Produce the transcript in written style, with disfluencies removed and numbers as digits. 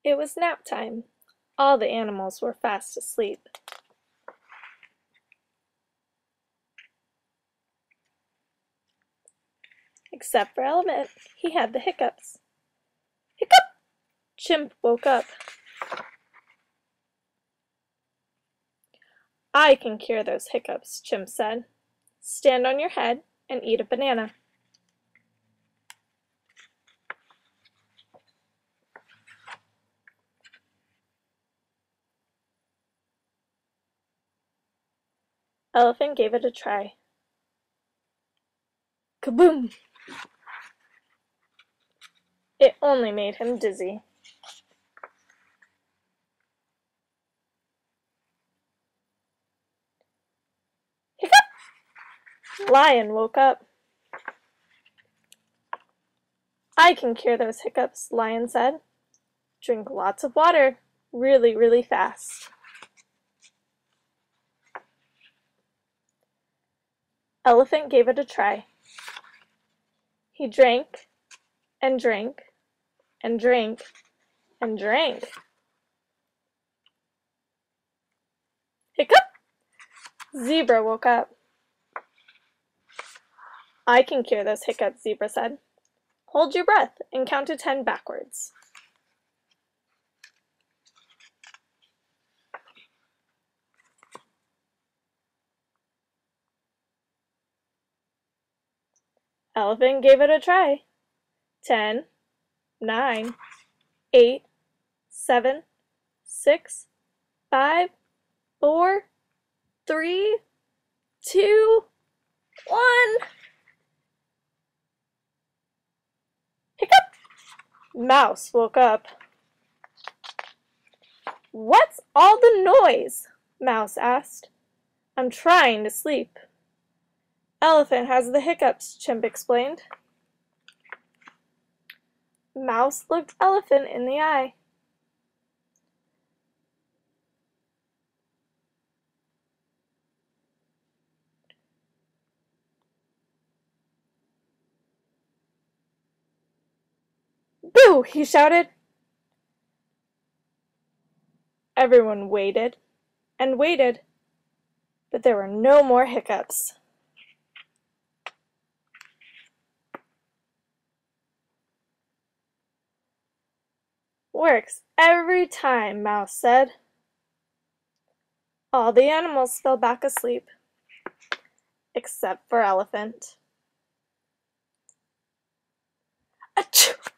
It was nap time. All the animals were fast asleep. Except for Elephant, he had the hiccups. Hiccup! Chimp woke up. I can cure those hiccups, Chimp said. Stand on your head and eat a banana. Elephant gave it a try. Kaboom! It only made him dizzy. Hiccup! Lion woke up. I can cure those hiccups, Lion said. Drink lots of water, really, really fast. Elephant gave it a try. He drank and drank and drank and drank. Hiccup! Zebra woke up. I can cure those hiccups, Zebra said. Hold your breath and count to 10 backwards. Elephant gave it a try. 10, 9, 8, 7, 6, 5, 4, 3, 2, 1. Hiccup! Mouse woke up. What's all the noise? Mouse asked. I'm trying to sleep. Elephant has the hiccups, Chimp explained. Mouse looked Elephant in the eye. Boo! He shouted. Everyone waited and waited, but there were no more hiccups. Works every time, Mouse said. All the animals fell back asleep, except for Elephant. Achoo!